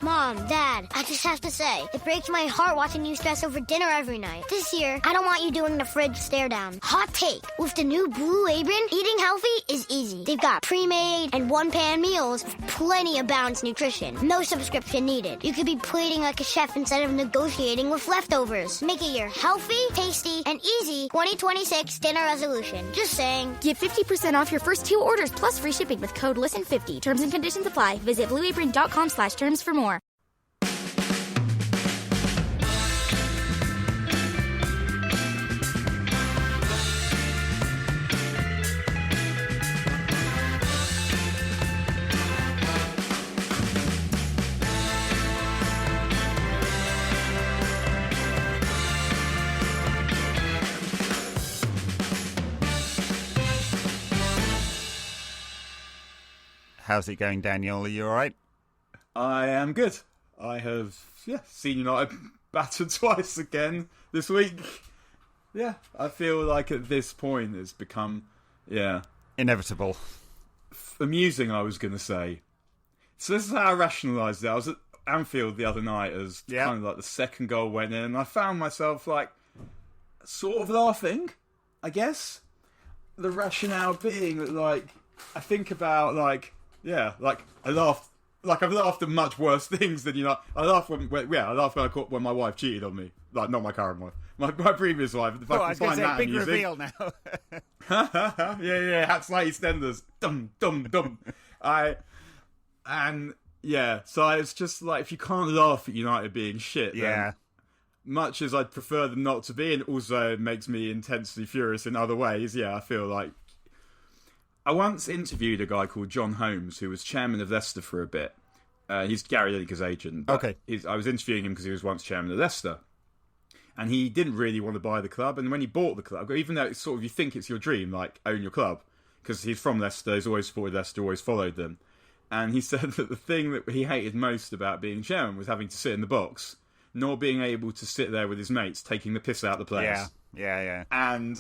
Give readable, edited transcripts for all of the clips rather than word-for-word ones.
Mom, Dad, I just have to say, it breaks my heart watching you stress over dinner every night. This year, I don't want you doing the fridge stare down. Hot take. With the new Blue Apron, eating healthy is easy. They've got pre-made and one-pan meals with plenty of balanced nutrition. No subscription needed. You could be plating like a chef instead of negotiating with leftovers. Make it your healthy, tasty, and easy 2026 dinner resolution. Just saying. Get 50% off your first 2 orders plus free shipping with code LISTEN50. Terms and conditions apply. Visit blueapron.com/terms for more. How's it going, Daniel? Are you all right? I am good. I have seen United battered twice again this week. Yeah, I feel like at this point it's become, inevitable. Amusing, I was going to say. So this is how I rationalised it. I was at Anfield the other night as kind of like the second goal went in, and I found myself like sort of laughing, I guess. The rationale being that like I think about like I laughed. Like, I've laughed at much worse things than, I laughed when my wife cheated on me. Like, not my current wife. My previous wife. If I was going to say, big reveal now. Hats like EastEnders. Dum, dum, dum. So it's just like, if you can't laugh at United being shit, then much as I'd prefer them not to be, and also it makes me intensely furious in other ways, I feel like I once interviewed a guy called John Holmes, who was chairman of Leicester for a bit. He's Gary Lineker's agent. Okay. I was interviewing him because he was once chairman of Leicester. And he didn't really want to buy the club. And when he bought the club, even though it's sort of, you think it's your dream, like, own your club, because he's from Leicester, he's always supported Leicester, always followed them. And he said that the thing that he hated most about being chairman was having to sit in the box, nor being able to sit there with his mates, taking the piss out of the players. Yeah. And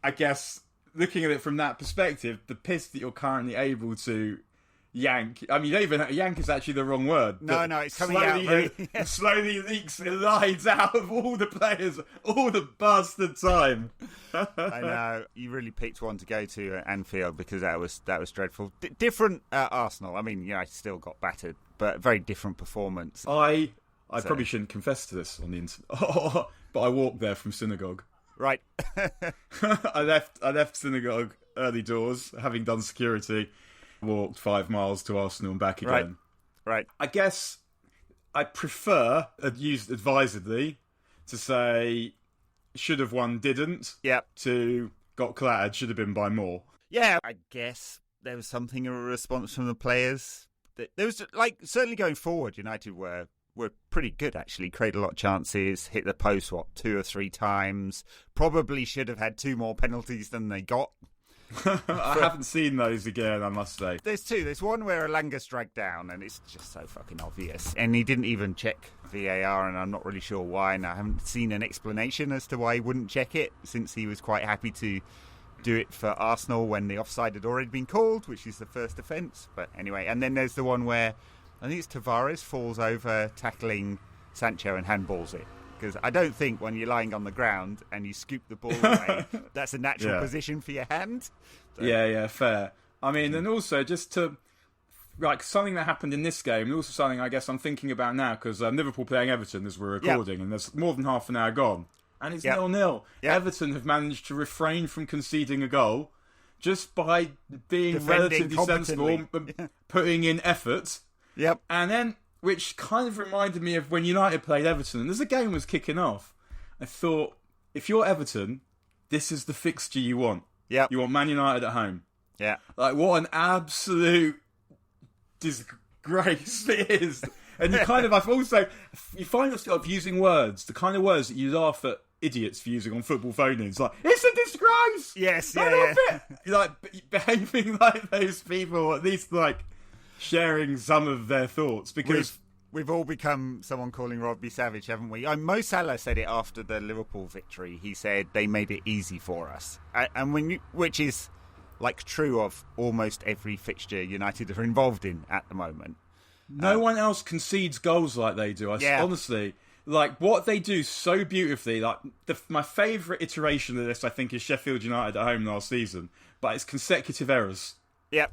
I guess, looking at it from that perspective, the piss that you're currently able to yank, I mean, you don't even, yank is actually the wrong word. No, it's coming out. Slowly leaks and lies out of all the players all the bastard time. I know. You really picked one to go to at Anfield because that was dreadful. Different at Arsenal. I mean, I still got battered, but very different performance. I probably shouldn't confess to this on the internet, but I walked there from synagogue. Right. I left synagogue early doors, having done security, walked 5 miles to Arsenal and back again. Right. I guess I prefer, used advisedly, to say should have won, didn't. Yep. To got clattered, should have been by more. Yeah, I guess there was something of a response from the players. There was, like, certainly going forward, United were pretty good, actually. Created a lot of chances, hit the post, 2 or 3 times. Probably should have had 2 more penalties than they got. I haven't seen those again, I must say. There's 2. There's one where Alanga's dragged down, and it's just so fucking obvious. And he didn't even check VAR, and I'm not really sure why. And I haven't seen an explanation as to why he wouldn't check it, since he was quite happy to do it for Arsenal when the offside had already been called, which is the first offence. But anyway, and then there's the one where I think it's Tavares falls over tackling Sancho and handballs it. Because I don't think when you're lying on the ground and you scoop the ball away, that's a natural position for your hand. So. Yeah, fair. I mean, and also just to, like, something that happened in this game, and also something I guess I'm thinking about now, because Liverpool playing Everton as we're recording, and there's more than half an hour gone, and it's 0-0. Everton have managed to refrain from conceding a goal just by being defending relatively sensible, putting in effort. Yep. And then, which kind of reminded me of when United played Everton, and as the game was kicking off, I thought, if you're Everton, this is the fixture you want. Yeah. You want Man United at home. Yeah. Like, what an absolute disgrace it is. And you kind of, you find yourself using words, the kind of words that you laugh at idiots for using on football phone-ins. Like, it's a disgrace! Yes, Like, behaving like those people, or at least, like, sharing some of their thoughts, because we've all become someone calling Robbie savage, haven't we? Mo Salah said it after the Liverpool victory. He said they made it easy for us, and which is like true of almost every fixture United are involved in at the moment. No one else concedes goals like they do. Honestly, like what they do so beautifully. Like my favourite iteration of this, I think, is Sheffield United at home last season. But it's consecutive errors. Yep.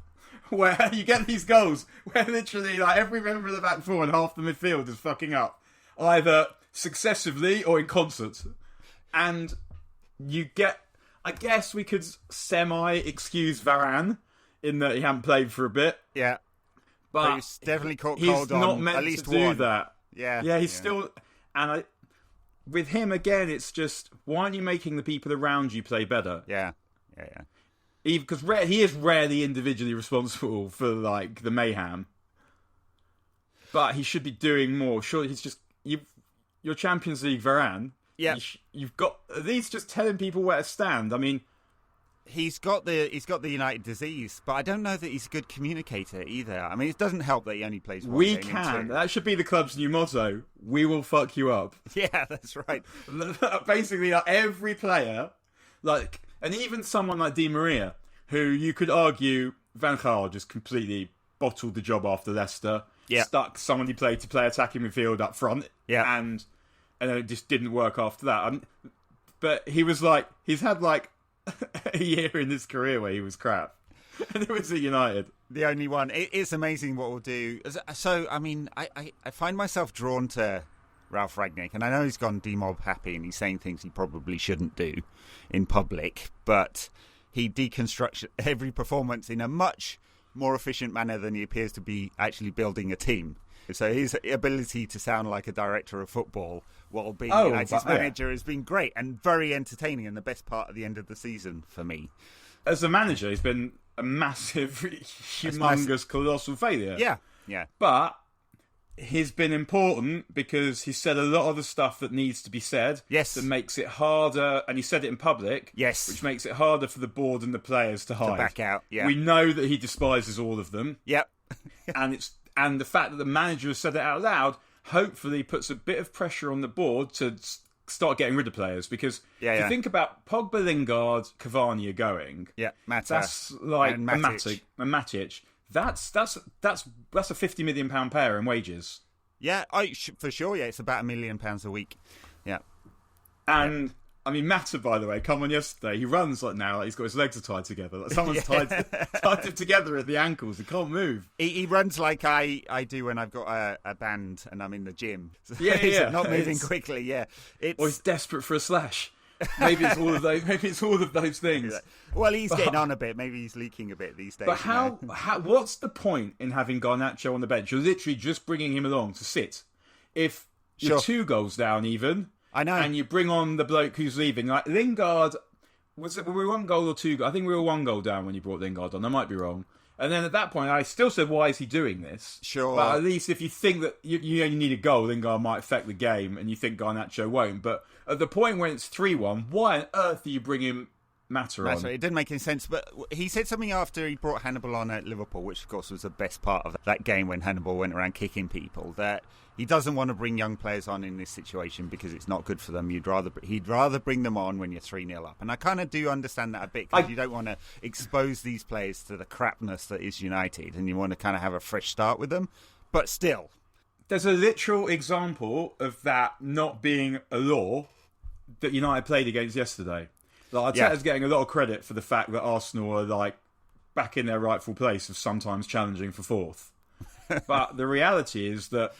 Where you get these goals where literally like every member of the back four and half the midfield is fucking up, either successively or in concert. And you get, I guess we could semi-excuse Varane in that he hadn't played for a bit. Yeah. But he's definitely caught cold on not meant at least to do one. that. Yeah. He's still... And with him, again, it's just, why aren't you making the people around you play better? Yeah. Because he is rarely individually responsible for, like, the mayhem. But he should be doing more. Surely he's just... Your Champions League Varane... Yeah, you've got at least just telling people where to stand. I mean, he's got the United disease, but I don't know that he's a good communicator either. I mean, it doesn't help that he only plays one game in two. That should be the club's new motto. We will fuck you up. Yeah, that's right. Basically, like, every player, like, and even someone like Di Maria, who you could argue Van Gaal just completely bottled the job after Leicester. Yeah, stuck someone he played to play attacking midfield up front. Yeah, and then it just didn't work after that. But he was like, he's had like a year in his career where he was crap. And it was at United. The only one. It's amazing what we'll do. So, I mean, I find myself drawn to Ralph Rangnick. And I know he's gone demob happy and he's saying things he probably shouldn't do in public. But he deconstructs every performance in a much more efficient manner than he appears to be actually building a team. So his ability to sound like a director of football while being United's manager has been great and very entertaining and the best part of the end of the season for me. As a manager, he's been a massive, humongous, colossal failure. Yeah. But he's been important because he said a lot of the stuff that needs to be said. Yes. That makes it harder, and he said it in public. Yes. Which makes it harder for the board and the players to hide. To back out, yeah. We know that he despises all of them. Yep. And the fact that the manager has said it out loud hopefully puts a bit of pressure on the board to start getting rid of players. Because if you think about Pogba, Lingard, Cavani are going. Yeah, Mata. That's like and Matic. Matic. That's a £50 million pair in wages. Yeah, for sure. Yeah, it's about £1 million a week. Yeah. And... I mean, Mata, by the way, come on yesterday. He runs like now, like he's got his legs are tied together. Like someone's tied him together at the ankles. He can't move. He runs like I do when I've got a band and I'm in the gym. So yeah. Not moving quickly. Yeah, or he's desperate for a slash. Maybe it's all of those. Maybe it's all of those things. Well, he's getting on a bit. Maybe he's leaking a bit these days. But how? What's the point in having Garnacho on the bench? You're literally just bringing him along to sit. If you're 2 goals down, even. I know. And you bring on the bloke who's leaving. Like Lingard, were we 1 goal or 2? I think we were 1 goal down when you brought Lingard on. I might be wrong. And then at that point, I still said, why is he doing this? Sure. But at least if you think that you only need a goal, Lingard might affect the game, and you think Garnacho won't. But at the point when it's 3-1, why on earth are you bringing Mata on? It didn't make any sense. But he said something after he brought Hannibal on at Liverpool, which of course was the best part of that game when Hannibal went around kicking people, that he doesn't want to bring young players on in this situation because it's not good for them. He'd rather bring them on when you're 3-0 up. And I kind of do understand that a bit because you don't want to expose these players to the crapness that is United and you want to kind of have a fresh start with them. But still. There's a literal example of that not being a law that United played against yesterday. Like, Arteta's getting a lot of credit for the fact that Arsenal are like back in their rightful place of sometimes challenging for 4th. But the reality is that,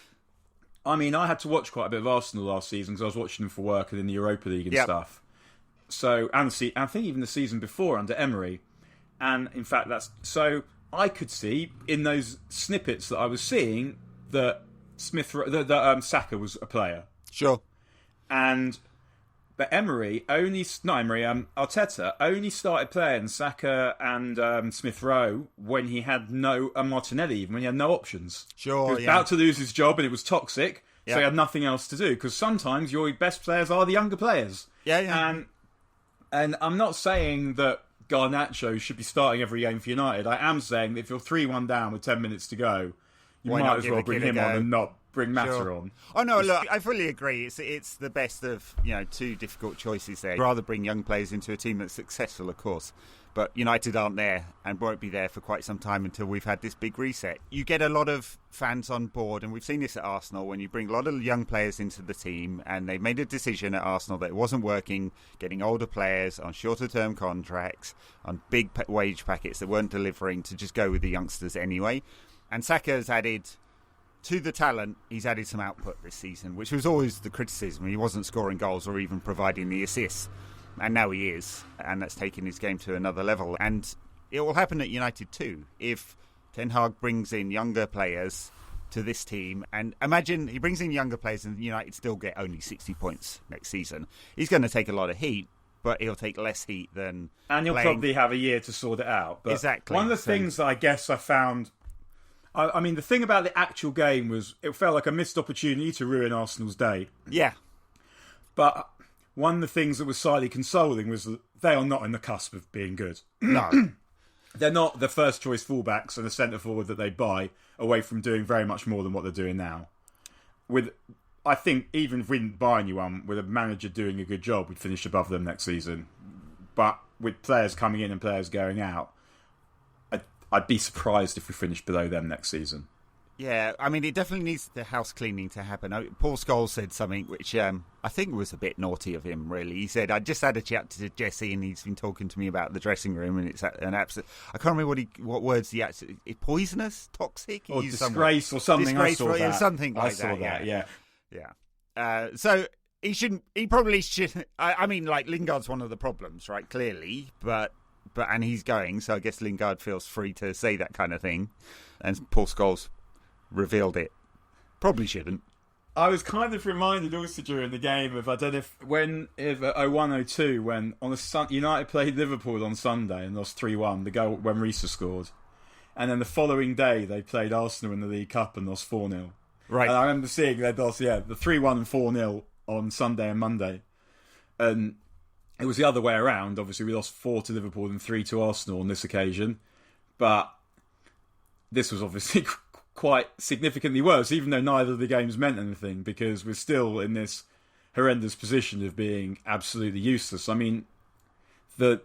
I mean, I had to watch quite a bit of Arsenal last season because I was watching them for work and in the Europa League and stuff. So, and I think even the season before under Emery. And in fact, so I could see in those snippets that I was seeing that Saka was a player. Sure. But Arteta only started playing Saka and Smith Rowe when he had Martinelli, even when he had no options. Sure, he was about to lose his job and it was toxic, so he had nothing else to do. Because sometimes your best players are the younger players. Yeah. And I'm not saying that Garnacho should be starting every game for United. I am saying that if you're 3-1 down with 10 minutes to go, you might as well bring him on and not bring Mata on. Oh no, look, I fully agree. It's the best of 2 difficult choices there. I'd rather bring young players into a team that's successful, of course. But United aren't there and won't be there for quite some time until we've had this big reset. You get a lot of fans on board, and we've seen this at Arsenal, when you bring a lot of young players into the team, and they made a decision at Arsenal that it wasn't working, getting older players on shorter-term contracts, on big wage packets that weren't delivering, to just go with the youngsters anyway. And Saka has added, to the talent, he's added some output this season, which was always the criticism. He wasn't scoring goals or even providing the assists. And now he is, and that's taken his game to another level. And it will happen at United too, if Ten Hag brings in younger players to this team. And imagine he brings in younger players and United still get only 60 points next season. He's going to take a lot of heat, but he'll take less heat than... And he'll probably have a year to sort it out. But exactly. One of the things I guess I found... I mean, the thing about the actual game was it felt like a missed opportunity to ruin Arsenal's day. Yeah. But... one of the things that was slightly consoling was that they are not on the cusp of being good. No. They're not the first choice fullbacks and the centre forward that they buy away from doing very much more than what they're doing now. I think even if we didn't buy anyone, with a manager doing a good job, we'd finish above them next season. But with players coming in and players going out, I'd be surprised if we finished below them next season. Yeah, I mean, it definitely needs the house cleaning to happen. Paul Scholes said something which I think was a bit naughty of him, really. He said, I just had a chat to Jesse and he's been talking to me about the dressing room, and it's an absolute... I can't remember what words he actually... Poisonous? Toxic? Or disgrace or something. Disgraceful, I saw that. Something like I saw that, yeah. Yeah. So he probably shouldn't... I mean, like, Lingard's one of the problems, right? Clearly, but and he's going, so I guess Lingard feels free to say that kind of thing. And Paul Scholes revealed it. Probably shouldn't. I was kind of reminded also during the game of, I don't know if 01-02, when on United played Liverpool on Sunday and lost 3-1, the goal when Reece scored. And then the following day they played Arsenal in the League Cup and lost 4-0. Right. And I remember seeing they'd lost, the 3-1 and 4-0 on Sunday and Monday. And it was the other way around. Obviously we lost 4 to Liverpool and 3 to Arsenal on this occasion. But this was obviously quite significantly worse, even though neither of the games meant anything, because we're still in this horrendous position of being absolutely useless. I mean, the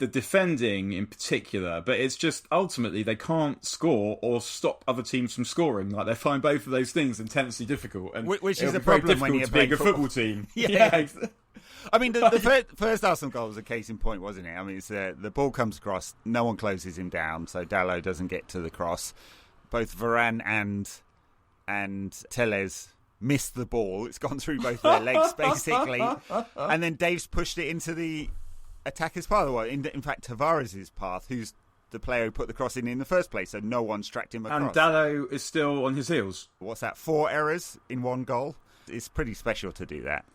defending in particular, but it's just ultimately they can't score or stop other teams from scoring. Like, they find both of those things intensely difficult, and which is a problem when you're playing a football team. Yeah. I mean, the first Arsenal goal was a case in point, wasn't it? I mean, it's the ball comes across, no one closes him down, so Dalot doesn't get to the cross. Both Varane and Tellez missed the ball. It's gone through both their legs, basically. And then Dave's pushed it into the attacker's path. Well, in fact, Tavares' path, who's the player who put the cross in the first place, so no one's tracked him across. And Dalot is still on his heels. What's that, 4 errors in one goal? It's pretty special to do that.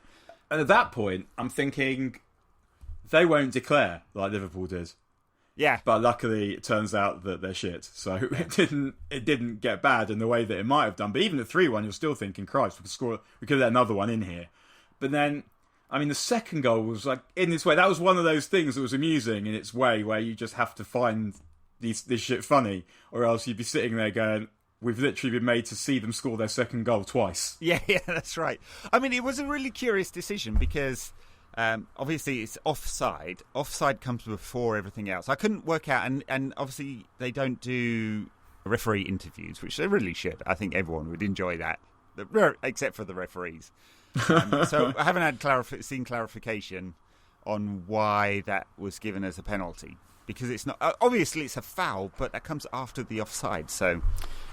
And at that point, I'm thinking they won't declare like Liverpool did. Yeah, but luckily it turns out that they're shit. So it didn't get bad in the way that it might have done. But even at 3-1, you're still thinking, Christ, we could let another one in here. But then, I mean, the second goal was like in this way. That was one of those things that was amusing in its way, where you just have to find this shit funny, or else you'd be sitting there going, we've literally been made to see them score their second goal twice. Yeah, that's right. I mean, it was a really curious decision because... obviously, it's offside. Offside comes before everything else. I couldn't work out, and obviously they don't do referee interviews, which they really should. I think everyone would enjoy that, except for the referees. So I haven't had seen clarification on why that was given as a penalty, because it's not. Obviously, it's a foul, but that comes after the offside. So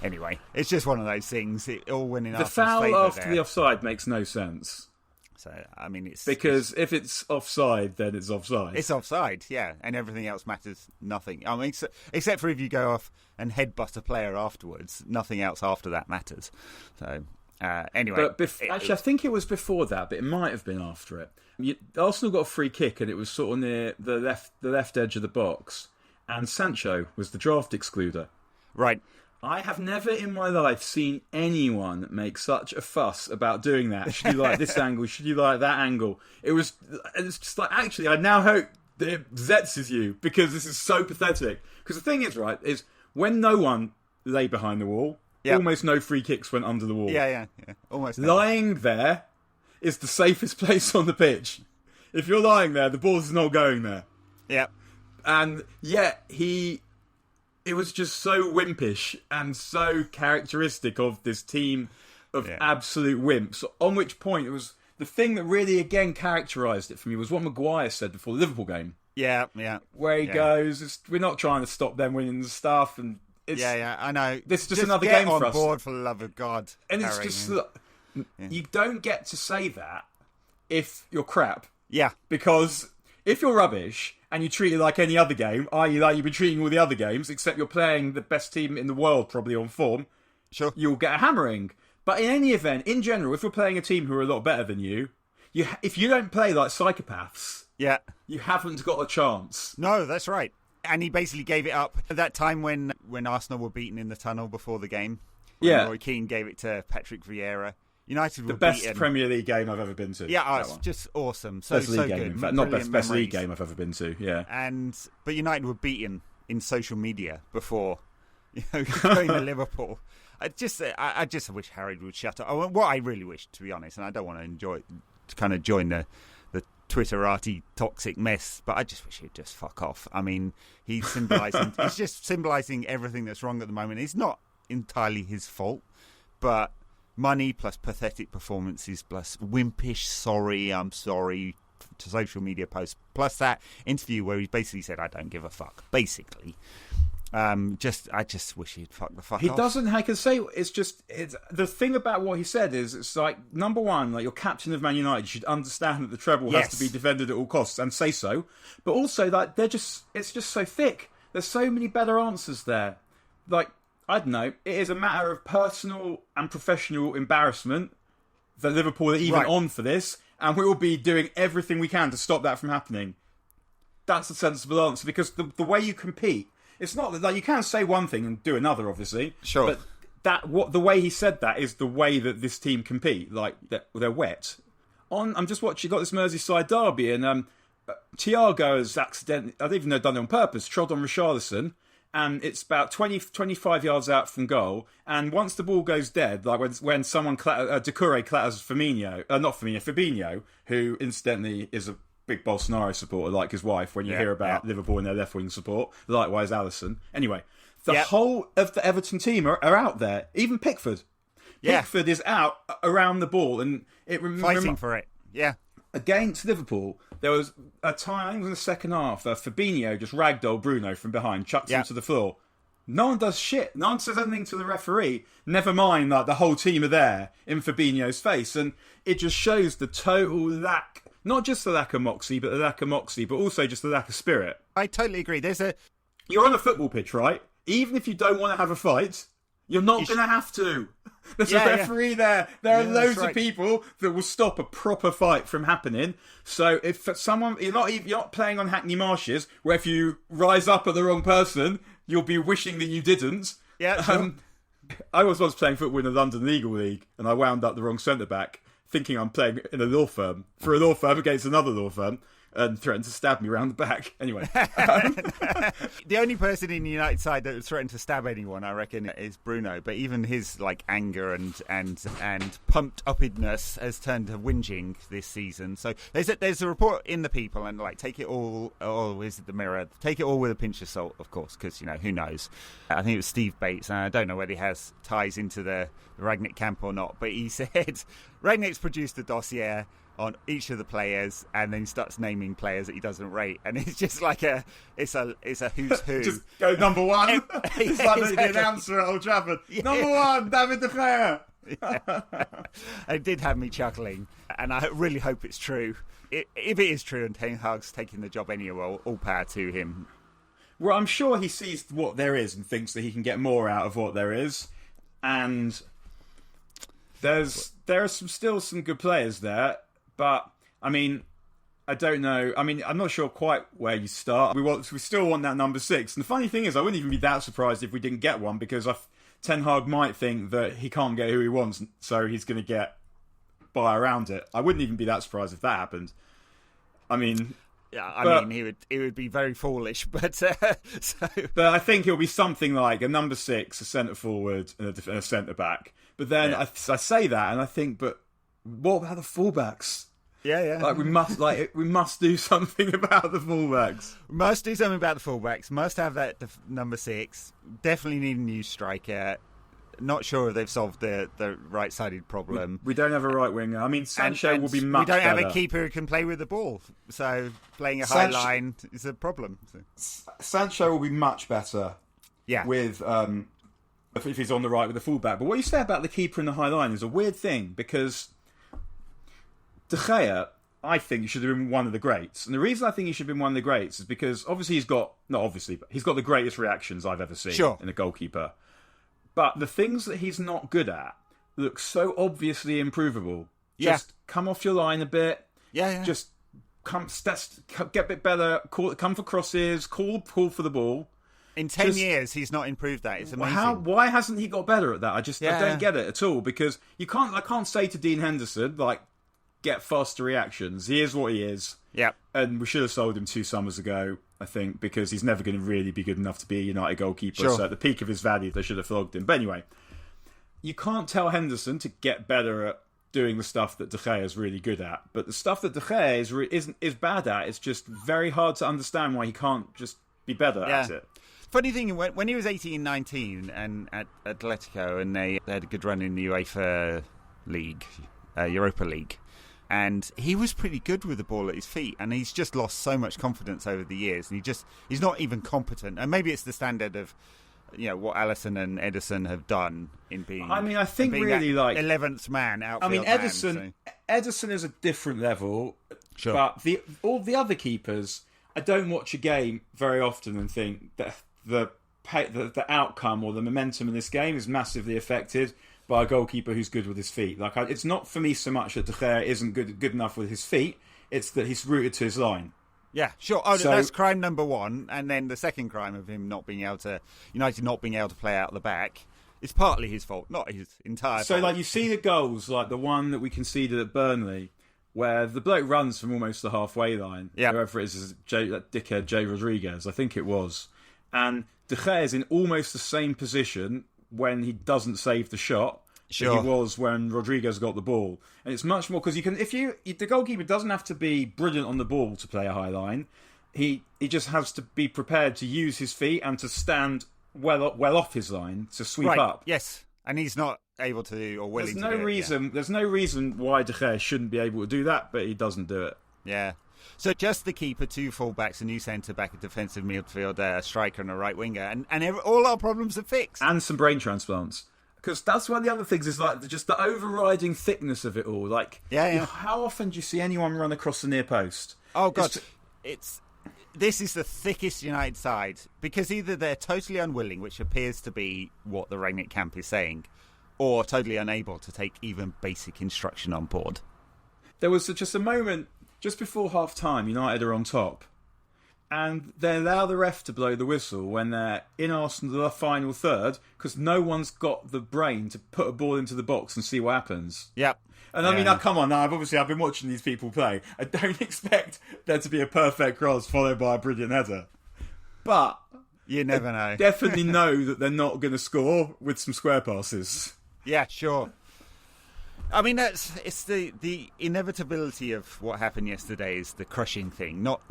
anyway, it's just one of those things. It all went in the Arsenal's foul favour after there. the offside makes no sense. So, I mean, it's... Because if it's offside, then it's offside. It's offside, yeah, and everything else matters nothing. I mean, except for if you go off and headbutt a player afterwards, nothing else after that matters. So, anyway... But actually, I think it was before that, but it might have been after it. Arsenal got a free kick, and it was sort of near the left edge of the box, and Sancho was the draft excluder. Right. I have never in my life seen anyone make such a fuss about doing that. Should you like this angle? Should you like that angle? It's just like, actually, I now hope that it zetzes you, because this is so pathetic. Because the thing is, right, is when no one lay behind the wall, almost no free kicks went under the wall. Yeah. Almost. Lying there is the safest place on the pitch. If you're lying there, the ball's not going there. Yeah. And yet it was just so wimpish and so characteristic of this team of absolute wimps. On which point, it was the thing that really, again, characterised it for me was what Maguire said before the Liverpool game. Yeah. Where he goes, we're not trying to stop them winning the stuff. And it's, I know. This is just another game for us. Get on board, for the love of God. And Harry, it's just, you don't get to say that if you're crap. Yeah. Because if you're rubbish and you treat it like any other game, i.e. like you've been treating all the other games, except you're playing the best team in the world probably on form, sure, you'll get a hammering. But in any event, in general, if you're playing a team who are a lot better than you, if you don't play like psychopaths, you haven't got a chance. No, that's right. And he basically gave it up at that time when Arsenal were beaten in the tunnel before the game. Roy Keane gave it to Patrick Vieira. United were the best beaten. Premier League game I've ever been to. Yeah, it's just awesome. So best league game, good. in fact, not best league game I've ever been to. Yeah, but United were beaten in social media before going to Liverpool. I just wish Harry would shut up. What I really wish, to be honest, and I don't want to kind of join the Twitterati toxic mess, but I just wish he'd just fuck off. I mean, he's just symbolising everything that's wrong at the moment. It's not entirely his fault, but money plus pathetic performances plus wimpish I'm sorry to social media posts plus that interview where he basically said I don't give a fuck, basically. I just wish he'd fuck the fuck off. He doesn't. I can say it's the thing about what he said is it's like, number one, like, you're captain of Man United, you should understand that the treble has to be defended at all costs and say so. But also, like, it's just so thick. There's so many better answers there. Like, I don't know. It is a matter of personal and professional embarrassment that Liverpool are even on for this, and we will be doing everything we can to stop that from happening. That's a sensible answer, because the way you compete, it's not like you can say one thing and do another, obviously. Sure. But the way he said that is the way that this team compete. Like, they're wet. I'm just watching. Got this Merseyside derby, and Thiago has accidentally, I don't even know, done it on purpose, trod on Richarlison. And it's about 25 yards out from goal. And once the ball goes dead, like when someone Doucouré clatters Fabinho, who incidentally is a big Bolsonaro supporter, like his wife, when you hear about Liverpool and their left-wing support. Likewise, Alisson. Anyway, the whole of the Everton team are out there. Even Pickford. Pickford is out around the ball, and fighting for it. Yeah. Against Liverpool, there was a time, I think it was in the second half, Fabinho just ragdolled Bruno from behind, chucked him to the floor. No one does shit. No one says anything to the referee. Never mind, like, the whole team are there in Fabinho's face. And it just shows the total lack, not just the lack of moxie, but also just the lack of spirit. I totally agree. You're on a football pitch, right? Even if you don't want to have a fight, you're not going to have to. There's a referee there. There are loads of people that will stop a proper fight from happening. So if someone, you're not playing on Hackney Marshes, where if you rise up at the wrong person, you'll be wishing that you didn't. Yeah. Sure. I was once playing football in the London Legal League, and I wound up the wrong centre back, thinking I'm playing in a law firm against another law firm, and threatened to stab me round the back. Anyway. The only person in the United side that would threaten to stab anyone, I reckon, is Bruno. But even his anger and pumped uppedness has turned to whinging this season. So there's a report in the People, and take it all, or is it the Mirror? Take it all with a pinch of salt, of course, because who knows? I think it was Steve Bates, and I don't know whether he has ties into the Rangnick camp or not. But he said Rangnick's produced a dossier on each of the players, and then he starts naming players that he doesn't rate, and it's just like it's a who's who. Just go number one. It's like the announcer at Old Trafford. Yeah. Number one, David De Gea. It did have me chuckling, and I really hope it's true. If it is true, and Ten Hag's taking the job anyway, all power to him. Well, I'm sure he sees what there is and thinks that he can get more out of what there is, and there are still some good players there. But, I mean, I don't know. I mean, I'm not sure quite where you start. We still want that number 6. And the funny thing is, I wouldn't even be that surprised if we didn't get one, because Ten Hag might think that he can't get who he wants, so he's going to get by around it. I wouldn't even be that surprised if that happened. I mean... Yeah, I mean, he would be very foolish, but... But I think it'll be something like a number 6, a centre-forward, and a centre-back. But then I say that, and I think, but... what about the fullbacks? Yeah. Like we must do something about the fullbacks. Must do something about the fullbacks. Must have that number 6. Definitely need a new striker. Not sure if they've solved the right-sided problem. We don't have a right winger. I mean, Sancho will be much better. We don't have a keeper who can play with the ball. So playing a high line is a problem. So. Sancho will be much better. Yeah. With if he's on the right with the fullback. But what you say about the keeper in the high line is a weird thing, because De Gea, I think, should have been one of the greats. And the reason I think he should have been one of the greats is because obviously he's got the greatest reactions I've ever seen in a goalkeeper. But the things that he's not good at look so obviously improvable. Just come off your line a bit. Yeah. Just get a bit better. Come for crosses. Call for the ball. In 10 years, he's not improved that. It's amazing. Why hasn't he got better at that? I don't get it at all, because I can't say to Dean Henderson, like, get faster reactions. He is what he is. Yeah. And we should have sold him 2 summers ago, I think, because he's never going to really be good enough to be a United goalkeeper. Sure. So at the peak of his value, they should have flogged him. But anyway, you can't tell Henderson to get better at doing the stuff that De Gea is really good at. But the stuff that De Gea is bad at, it's just very hard to understand why he can't just be better at it. Funny thing, when he was 18, 19 and at Atletico, and they had a good run in the UEFA League, Europa League, and he was pretty good with the ball at his feet, and he's just lost so much confidence over the years, and he's not even competent. And maybe it's the standard of what Alisson and Ederson have done in being. I mean, I think really like 11th man outfield. I mean, Ederson is a different level, sure. But all the other keepers, I don't watch a game very often and think that the outcome or the momentum in this game is massively affected by a goalkeeper who's good with his feet. Like, it's not for me so much that De Gea isn't good enough with his feet; it's that he's rooted to his line. Yeah, sure. Oh, so, that's crime number 1, and then the second crime of him United not being able to play out the back. It's partly his fault, not his entire fault. So, like, you see the goals, like the one that we conceded at Burnley, where the bloke runs from almost the halfway line. Yeah, whoever it is that dickhead Jay Rodriguez, I think it was. And De Gea is in almost the same position when he doesn't save the shot that he was when Rodriguez got the ball. And it's much more because the goalkeeper doesn't have to be brilliant on the ball to play a high line. He just has to be prepared to use his feet and to stand well off his line to sweep up. Yes, and he's not able to or willing to do it. There's no reason why De Gea shouldn't be able to do that, but he doesn't do it. Yeah. So just the keeper, 2 fullbacks, a new centre-back, a defensive midfielder, a striker and a right winger, and all our problems are fixed. And some brain transplants. Because that's one of the other things is like just the overriding thickness of it all. Like, how often do you see anyone run across the near post? Oh, God. This is the thickest United side, because either they're totally unwilling, which appears to be what the Rangnick camp is saying, or totally unable to take even basic instruction on board. There was just a moment just before half-time, United are on top, and they allow the ref to blow the whistle when they're in Arsenal the final third, because no one's got the brain to put a ball into the box and see what happens. Yep. And I mean, come on, now I've been watching these people play. I don't expect there to be a perfect cross followed by a brilliant header. But you never know. Definitely know that they're not going to score with some square passes. Yeah, sure. I mean, it's the inevitability of what happened yesterday is the crushing thing. Not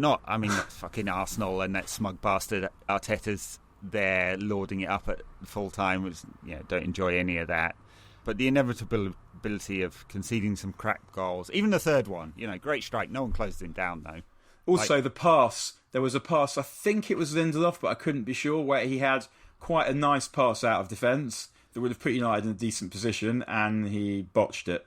fucking Arsenal and that smug bastard Arteta's there lording it up at full time. Don't enjoy any of that. But the inevitability of conceding some crap goals, even the third one, great strike. No one closed him down though. Also, the pass. There was a pass. I think it was Lindelof, but I couldn't be sure. Where he had quite a nice pass out of defence that would have put United in a decent position, and he botched it.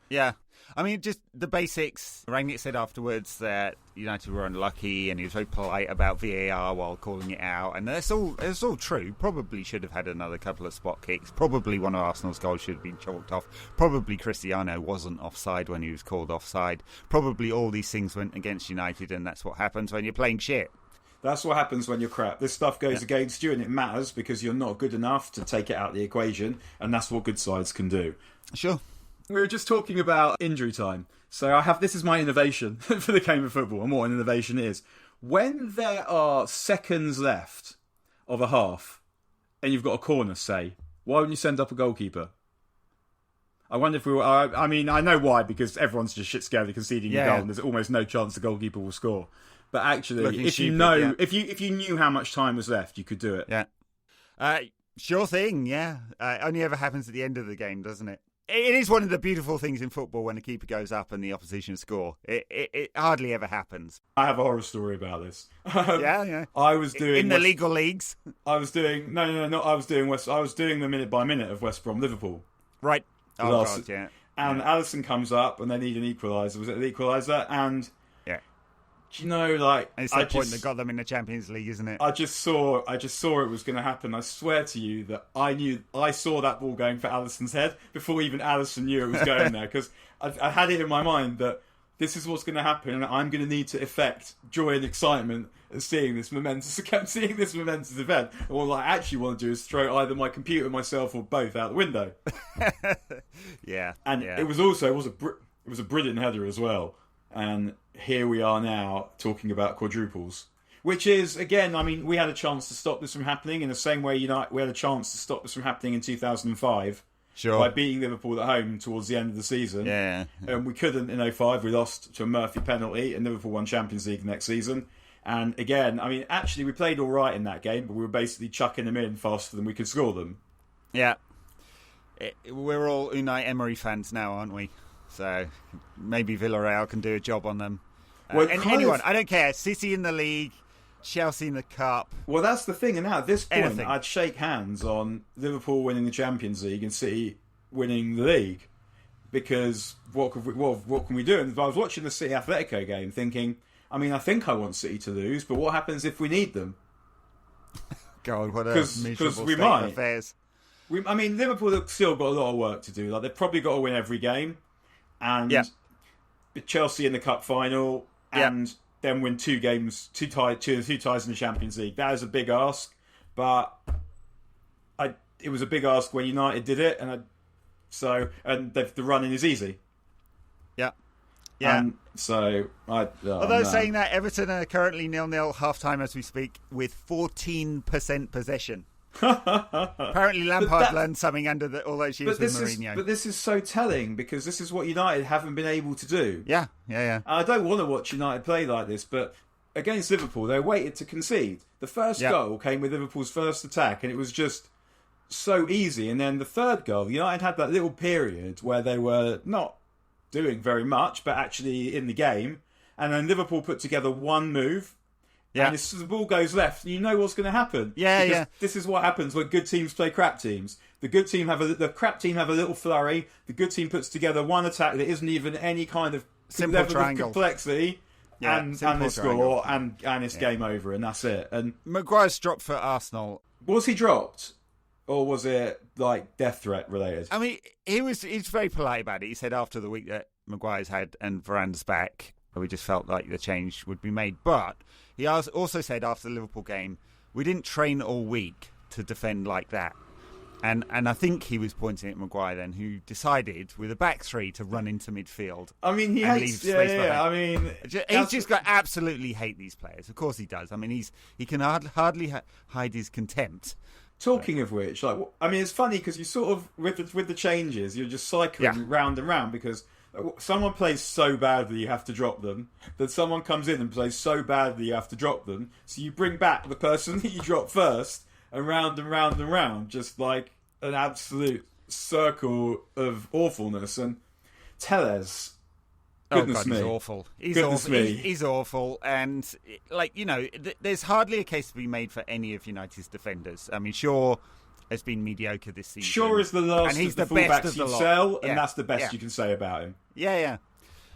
Yeah. I mean, just the basics. Rangnick said afterwards that United were unlucky, and he was very polite about VAR while calling it out. And it's all true. Probably should have had another couple of spot kicks. Probably one of Arsenal's goals should have been chalked off. Probably Cristiano wasn't offside when he was called offside. Probably all these things went against United, and that's what happens when you're playing shit. That's what happens when you're crap. This stuff goes against you, and it matters because you're not good enough to take it out of the equation, and that's what good sides can do. Sure. We were just talking about injury time. So this is my innovation for the game of football, and what an innovation is. When there are seconds left of a half, and you've got a corner, say, why wouldn't you send up a goalkeeper? I wonder if we were... I mean, I know why, because everyone's just shit scared of conceding a goal, and there's almost no chance the goalkeeper will score. But actually, if you knew how much time was left, you could do it. Yeah. Sure thing, yeah. Only ever happens at the end of the game, doesn't it? It is one of the beautiful things in football when a keeper goes up and the opposition score. It hardly ever happens. I have a horror story about this. Yeah. I was doing in the legal leagues. I was doing I was doing the minute by minute of West Brom Liverpool. Right. Oh God, yeah. And Alisson comes up and they need an equaliser. Was it an equaliser? And do you know, like, and it's that point that got them in the Champions League, isn't it? I just saw it was going to happen. I swear to you that I saw that ball going for Alisson's head before even Alisson knew it was going there, because I had it in my mind that this is what's going to happen, and I'm going to need to effect joy and excitement at seeing this momentous event. And what I actually want to do is throw either my computer, myself, or both out the window. Yeah, and it was a brilliant header as well. And here we are now talking about quadruples, which is, again, I mean, we had a chance to stop this from happening in the same way we had a chance to stop this from happening in 2005 by beating Liverpool at home towards the end of the season. Yeah. And we couldn't in 2005. We lost to a Murphy penalty, and Liverpool won Champions League next season. And again, I mean, actually, we played all right in that game, but we were basically chucking them in faster than we could score them. Yeah. We're all Unai Emery fans now, aren't we? So maybe Villarreal can do a job on them. And anyone, I don't care. City in the league, Chelsea in the cup. Well, that's the thing. And now at this point, anything. I'd shake hands on Liverpool winning the Champions League and City winning the league, because what can we do? And I was watching the City Atletico game, thinking, I mean, I think I want City to lose, but what happens if we need them? God, what a miserable state of affairs. I mean, Liverpool have still got a lot of work to do. Like, they've probably got to win every game. And Chelsea in the cup final, and then win two ties in the Champions League. That is a big ask, but it was a big ask when United did it, and the running is easy. Yeah. Although saying that, Everton are currently 0-0 half-time as we speak, with 14% possession. Apparently Lampard learned something under all those years with Mourinho. But this is so telling, because this is what United haven't been able to do. Yeah. I don't want to watch United play like this, but against Liverpool, they waited to concede. The first goal came with Liverpool's first attack, and it was just so easy. And then the third goal, United had that little period where they were not doing very much, but actually in the game. And then Liverpool put together one move. Yeah. And the ball goes left, and you know what's going to happen. Yeah. This is what happens when good teams play crap teams. The crap team have a little flurry. The good team puts together one attack that isn't even any kind of simple level triangle of complexity, and they score, and it's game over, and that's it. And Maguire's dropped for Arsenal. Was he dropped, or was it like death threat related? I mean, he's very polite about it. He said after the week that Maguire's had and Varane's back, we just felt like the change would be made. But he also said after the Liverpool game, we didn't train all week to defend like that. And I think he was pointing at Maguire then, who decided with a back three to run into midfield. I mean, he hates... Yeah. I mean... He's just got absolutely hate these players. Of course he does. I mean, he can hardly hide his contempt. Talking of which, like, I mean, it's funny because you sort of, with the changes, you're just cycling round and round, because someone plays so badly you have to drop them, then someone comes in and plays so badly you have to drop them, so you bring back the person that you dropped first, and round and round and round, just like an absolute circle of awfulness. And Tellez, goodness me, he's awful. Goodness me. He's awful, and like, you know, there's hardly a case to be made for any of United's defenders. I mean, Shaw has been mediocre this season. Shaw is the last, and he's the fullbacks you sell, and that's the best you can say about him. Yeah.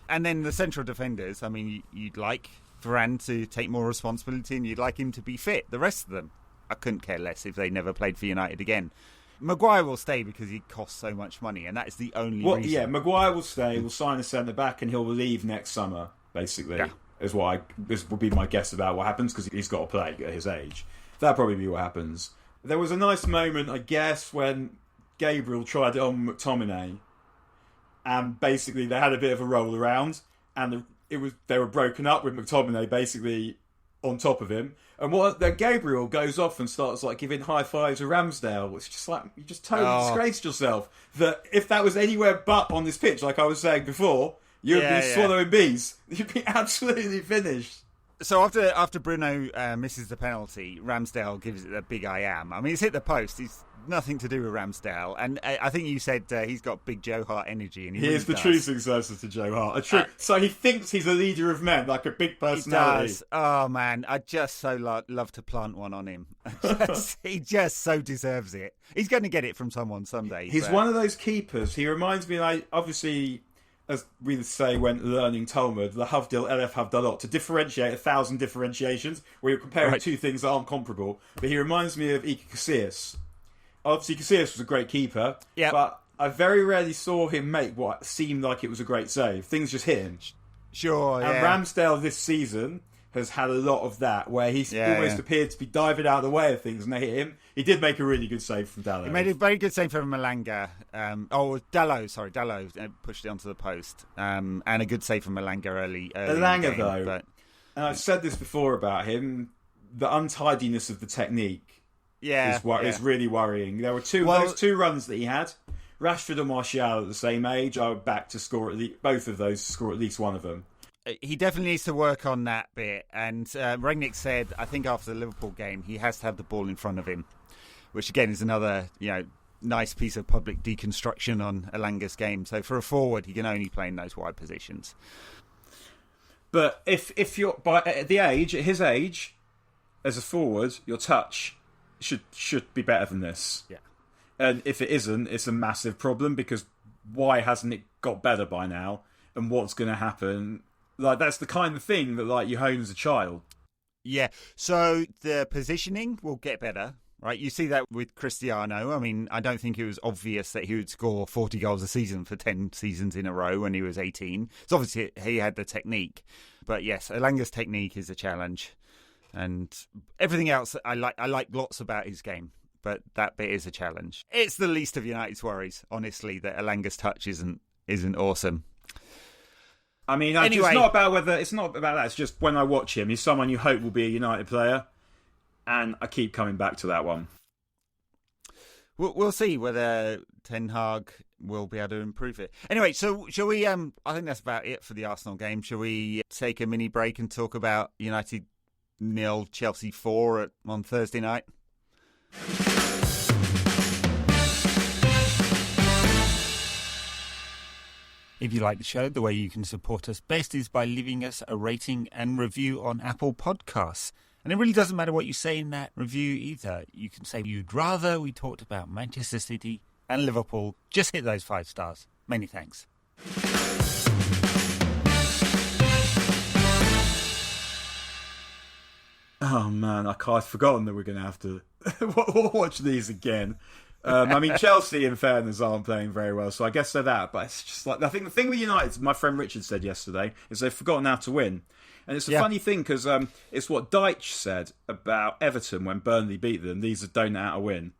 And then the central defenders, I mean, you'd like Varane to take more responsibility, and you'd like him to be fit. The rest of them, I couldn't care less if they never played for United again. Maguire will stay because he costs so much money, and that is the only reason. Yeah, Maguire will stay, will sign a centre-back, and he'll leave next summer, basically. Yeah. This would be my guess about what happens, because he's got to play at his age. That'll probably be what happens. There was a nice moment, I guess, when Gabriel tried it on McTominay, and basically they had a bit of a roll around, and they were broken up with McTominay basically on top of him. And then Gabriel goes off and starts like giving high fives to Ramsdale. It's just like, you just totally disgraced yourself. That if that was anywhere but on this pitch, like I was saying before, you'd be swallowing bees. You'd be absolutely finished. So after Bruno misses the penalty, Ramsdale gives it a big I am. I mean, he's hit the post. He's nothing to do with Ramsdale. And I think you said he's got big Joe Hart energy. And he is the true successor to Joe Hart. So he thinks he's a leader of men, like a big personality. He does. Oh, man. I just so love to plant one on him. He just so deserves it. He's going to get it from someone someday. He's one of those keepers. He reminds me, like, obviously, as we say when learning Talmud, the Havdil Elef Havdalot, to differentiate 1,000 differentiations, where you're comparing two things that aren't comparable. But he reminds me of Iker Casillas. Obviously, Casillas was a great keeper, but I very rarely saw him make what seemed like it was a great save. Things just hit him. Sure, and Ramsdale this season has had a lot of that, where he's almost appeared to be diving out of the way of things, and they hit him. He did make a really good save from Dalot. He made a very good save from Malanga. Dalot pushed it onto the post. And a good save from Malanga early Malanga, though, and I've said this before about him, the untidiness of the technique is really worrying. There were those two runs that he had. Rashford and Martial at the same age. I would back to score both of those to score at least one of them. He definitely needs to work on that bit. And Rangnick said, I think after the Liverpool game, he has to have the ball in front of him, which again is another nice piece of public deconstruction on Elanga's game. So for a forward, he can only play in those wide positions. But if you're at his age, as a forward, your touch should be better than this. Yeah. And if it isn't, it's a massive problem, because why hasn't it got better by now? And what's going to happen? Like, that's the kind of thing that, like, you hone as a child. Yeah. So the positioning will get better, right? You see that with Cristiano. I mean, I don't think it was obvious that he would score 40 goals a season for 10 seasons in a row when he was 18. So obviously he had the technique. But yes, Elanga's technique is a challenge. And everything else I like lots about his game. But that bit is a challenge. It's the least of United's worries, honestly, that Elanga's touch isn't awesome. I mean, anyway, it's not about that. It's just when I watch him, he's someone you hope will be a United player, and I keep coming back to that one. We'll see whether Ten Hag will be able to improve it. Anyway, so shall we? I think that's about it for the Arsenal game. Shall we take a mini break and talk about United 0, Chelsea 4 on Thursday night? If you like the show, the way you can support us best is by leaving us a rating and review on Apple Podcasts. And it really doesn't matter what you say in that review either. You can say you'd rather we talked about Manchester City and Liverpool. Just hit those 5 stars. Many thanks. Oh man, I've forgotten that we're going to have to watch these again. I mean, Chelsea, in fairness, aren't playing very well, so I guess they're that. But it's just like, I think the thing with United, my friend Richard said yesterday, is they've forgotten how to win. And it's a funny thing, because it's what Deitch said about Everton when Burnley beat them. These don't know how to win.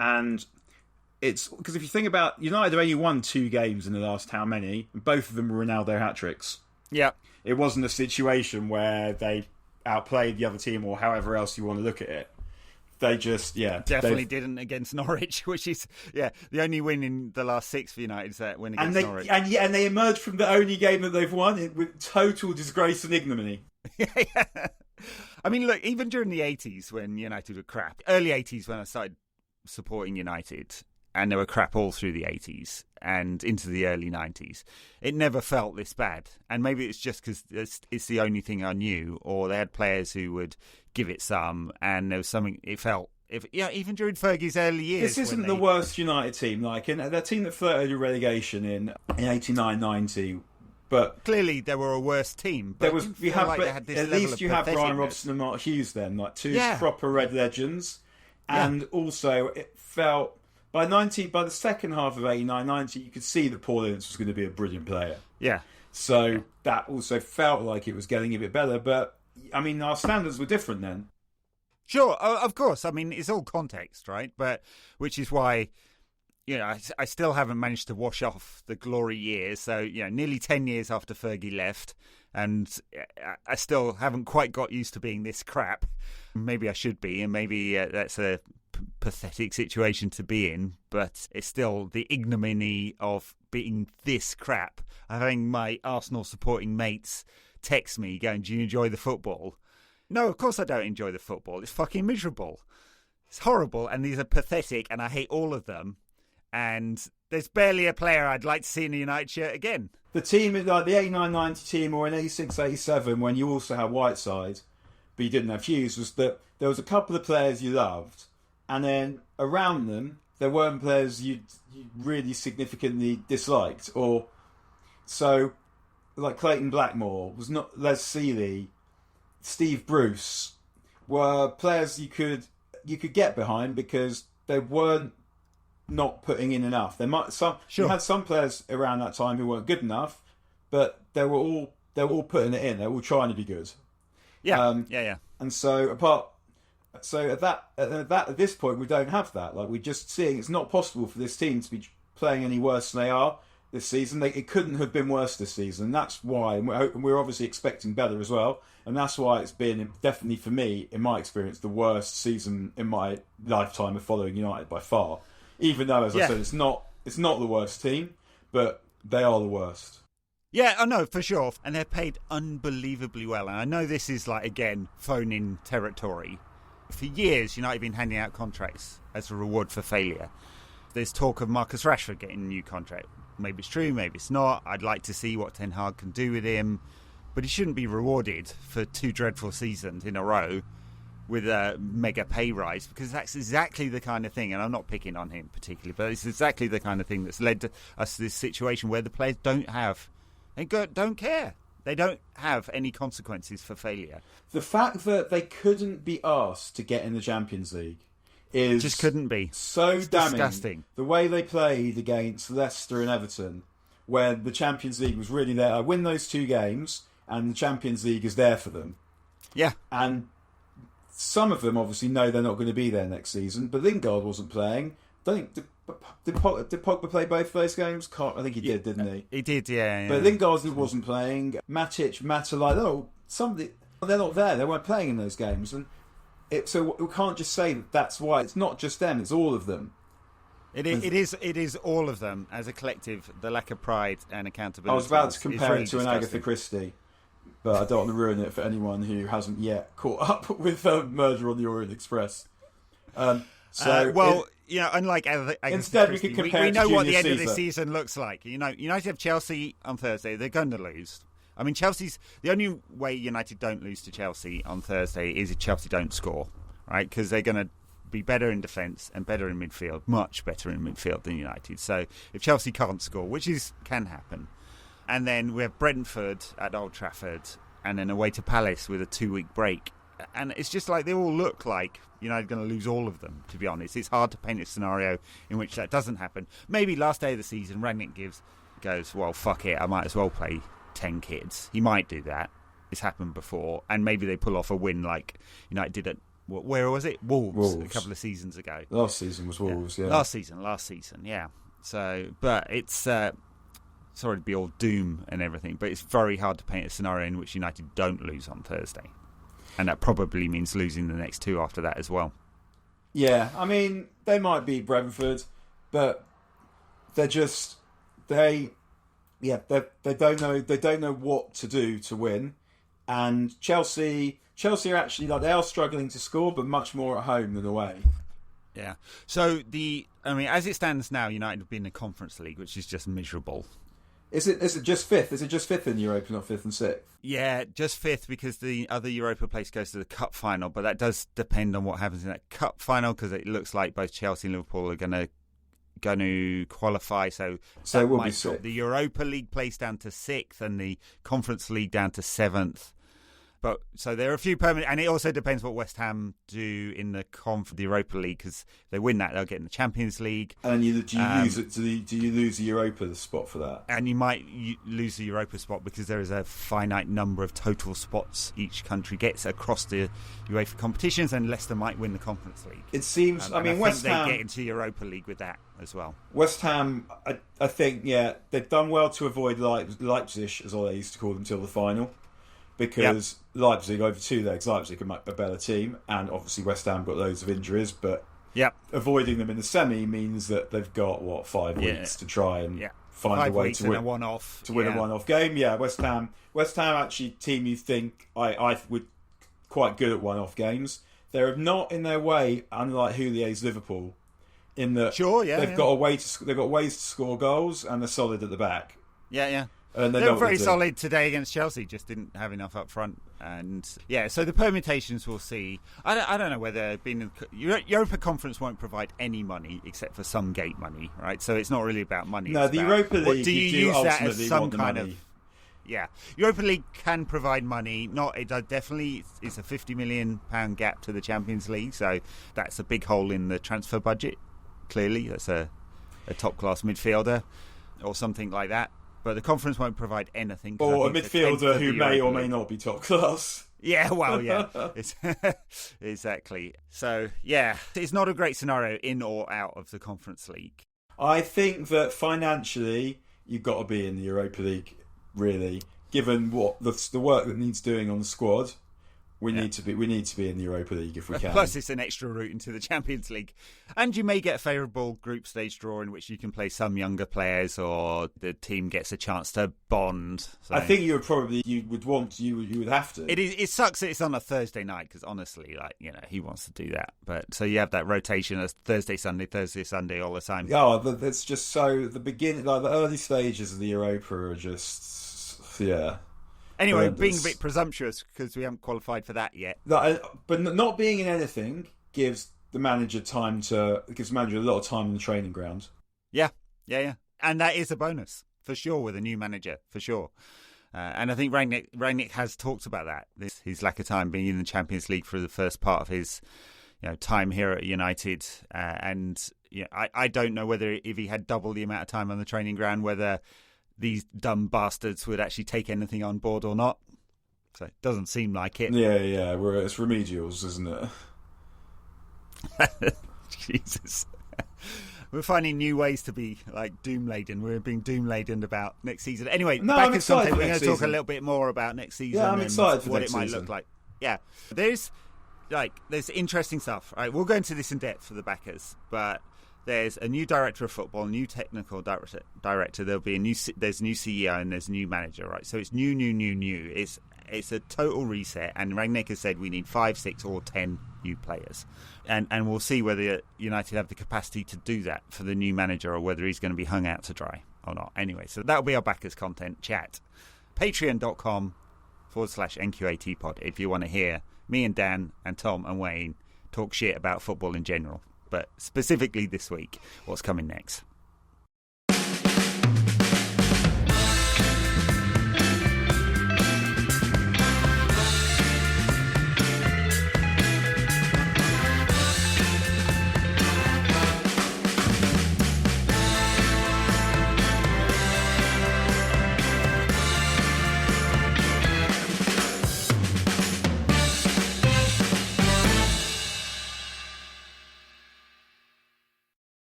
And it's because if you think about United, have only won 2 games in the last how many? And both of them were Ronaldo hat-tricks. Yeah. It wasn't a situation where they outplayed the other team or however else you want to look at it. They just, definitely didn't against Norwich, which is, the only win in the last 6 for United is that win against Norwich. And they emerged from the only game that they've won with total disgrace and ignominy. I mean, look, even during the 80s when United were crap, early 80s when I started supporting United, and they were crap all through the 80s and into the early 90s, it never felt this bad. And maybe it's just because it's the only thing I knew, or they had players who would give it some, and there was something it felt. Even during Fergie's early years. This isn't the worst United team. Like, their team that flirted with relegation in 89-90. But clearly, they were a worse team. But at least you have Brian Robson and Mark Hughes then, like 2 proper red legends. And also, it felt by the second half of 89-90, you could see that Paul Ince was going to be a brilliant player. Yeah. So that also felt like it was getting a bit better. But I mean, our standards were different then. Sure, of course. I mean, it's all context, right? But which is why, I still haven't managed to wash off the glory years. So, nearly 10 years after Fergie left, And I still haven't quite got used to being this crap. Maybe I should be, and maybe that's a pathetic situation to be in, but it's still the ignominy of being this crap. Having my Arsenal supporting mates text me going, "Do you enjoy the football?" No, of course I don't enjoy the football. It's fucking miserable. It's horrible, and these are pathetic, and I hate all of them. And there's barely a player I'd like to see in a United shirt again. The team, like the 89-90 team or in 86-87, when you also had Whiteside, but you didn't have Hughes, was that there was a couple of players you loved, and then around them, there weren't players you really significantly disliked. Or so, like Clayton Blackmore, was not Les Seeley, Steve Bruce, were players you could get behind because they weren't not putting in enough. You had some players around that time who weren't good enough, but they were all putting it in. They were all trying to be good. Yeah, And so at this point, we don't have that. Like, we're just seeing it's not possible for this team to be playing any worse than they are this season. It couldn't have been worse this season. That's why, and we're obviously expecting better as well. And that's why it's been definitely for me, in my experience, the worst season in my lifetime of following United by far. Even though, as I said, it's not the worst team, but they are the worst. Yeah, I know, for sure. And they're paid unbelievably well. And I know this is, like, again, phone-in territory. For years, United have been handing out contracts as a reward for failure. There's talk of Marcus Rashford getting a new contract. Maybe it's true, maybe it's not. I'd like to see what Ten Hag can do with him. But he shouldn't be rewarded for 2 dreadful seasons in a row with a mega pay rise, because that's exactly the kind of thing, and I'm not picking on him particularly, but it's exactly the kind of thing that's led to us to this situation where the players don't care. They don't have any consequences for failure. The fact that they couldn't be asked to get in the Champions League is just couldn't be so damning. Disgusting. The way they played against Leicester and Everton, where the Champions League was really there. I win those 2 games, and the Champions League is there for them. Yeah, and some of them obviously know they're not going to be there next season, but Lingard wasn't playing. Did Pogba play both of those games? I think he did, didn't he? He did, yeah. But Lingard wasn't playing. Matic, they're not there. They weren't playing in those games. And so we can't just say that's why. It's not just them, it's all of them. It is all of them as a collective. The lack of pride and accountability. I was about to compare really it to an Agatha Christie, but I don't want to ruin it for anyone who hasn't yet caught up with Murder on the Orient Express. Unlike Agatha instead Christie, we can compare we know what the Junior end of the Caesar. Season looks like. United have Chelsea on Thursday. They're going to lose. I mean, Chelsea's the only way United don't lose to Chelsea on Thursday is if Chelsea don't score, right? Because they're going to be better in defence and better in midfield, much better in midfield than United. So if Chelsea can't score, which can happen, and then we have Brentford at Old Trafford, and then away to Palace with a 2-week break. And it's just like they all look like United are going to lose all of them, to be honest. It's hard to paint a scenario in which that doesn't happen. Maybe last day of the season, Rangnick goes, well, fuck it, I might as well play 10 kids. He might do that. It's happened before. And maybe they pull off a win like United did at, where was it? Wolves a couple of seasons ago. Last season was Wolves, yeah. Last season, yeah. So, but it's... sorry to be all doom and everything, but it's very hard to paint a scenario in which United don't lose on Thursday. And that probably means losing the next 2 after that as well. Yeah, I mean, they might beat Brentford, but they're just they don't know what to do to win. And Chelsea are actually they are struggling to score, but much more at home than away. Yeah. So as it stands now, United have been in the Conference League, which is just miserable. Is it just 5th? Is it just 5th in Europa, not 5th and 6th? Yeah, just 5th because the other Europa place goes to the Cup final, but that does depend on what happens in that Cup final because it looks like both Chelsea and Liverpool are going to qualify. So it will might be drop 6th. the Europa League place down to 6th and the Conference League down to 7th. But so there are a few permanent, and it also depends what West Ham do in the Europa League because if they win that, they'll get in the Champions League. And do you lose the Europa spot for that? And you might lose the Europa spot because there is a finite number of total spots each country gets across the UEFA competitions, and Leicester might win the Conference League. It seems. West Ham they get into Europa League with that as well. West Ham, I think, they've done well to avoid Leipzig, as I used to call them, till the final. because Leipzig, over 2 legs, Leipzig are a better team, and obviously West Ham got loads of injuries, but avoiding them in the semi means that they've got, 5 weeks to try and find a way to win a one-off. To win a one-off game. Yeah, West Ham actually team you think I would quite good at one-off games. They're not in their way, unlike Houlier's Liverpool, in that they've got ways to score goals and they're solid at the back. Yeah. And they were very solid today against Chelsea, just didn't have enough up front. And so the permutations we'll see. I don't know whether Europa Conference won't provide any money except for some gate money, right? So it's not really about money. No, the Europa League, do you use that as some kind money. of... Yeah, Europa League can provide money. Definitely, it's a £50 million gap to the Champions League, so that's a big hole in the transfer budget. Clearly, that's a top-class midfielder or something like that. But the conference won't provide anything. Or a midfielder who may or may not be top class. Yeah, well, yeah. Exactly. So, it's not a great scenario in or out of the Conference League. I think that financially, you've got to be in the Europa League, really. Given what the work that needs doing on the squad, we need to be in the Europa League if we can. Plus, it's an extra route into the Champions League, and you may get a favourable group stage draw in which you can play some younger players, or the team gets a chance to bond. So. I think you would have to. It sucks that it's on a Thursday night because honestly, he wants to do that. But so you have that rotation of Thursday Sunday all the time. Oh, that's just so the beginning, the early stages of the Europa are just Anyway, being a bit presumptuous because we haven't qualified for that yet. But not being in anything gives the manager a lot of time in the training ground. Yeah. And that is a bonus, for sure, with a new manager, for sure. And I think Rangnick has talked about that. His lack of time being in the Champions League for the first part of his time here at United. I don't know whether if he had double the amount of time on the training ground, whether these dumb bastards would actually take anything on board or not. So it doesn't seem like it. Yeah, it's remedials, isn't it? Jesus. We're finding new ways to be doom-laden. We're being doom-laden about next season. Anyway, I'm excited. We're going to talk a little bit more about next season. Yeah, I'm excited for what next it might season. look like. Yeah, there's interesting stuff. Right, we'll go into this in depth for the backers, but there's a new director of football, new technical director. There'll be there's a new CEO and there's a new manager. Right, so it's new. It's a total reset, and Rangnick has said we need 5, 6, or 10 new players, and we'll see whether United have the capacity to do that for the new manager or whether he's going to be hung out to dry or not. Anyway, so that'll be our backers content chat. Patreon.com/NQATpod if you want to hear me and Dan and Tom and Wayne talk shit about football in general, but specifically this week, what's coming next.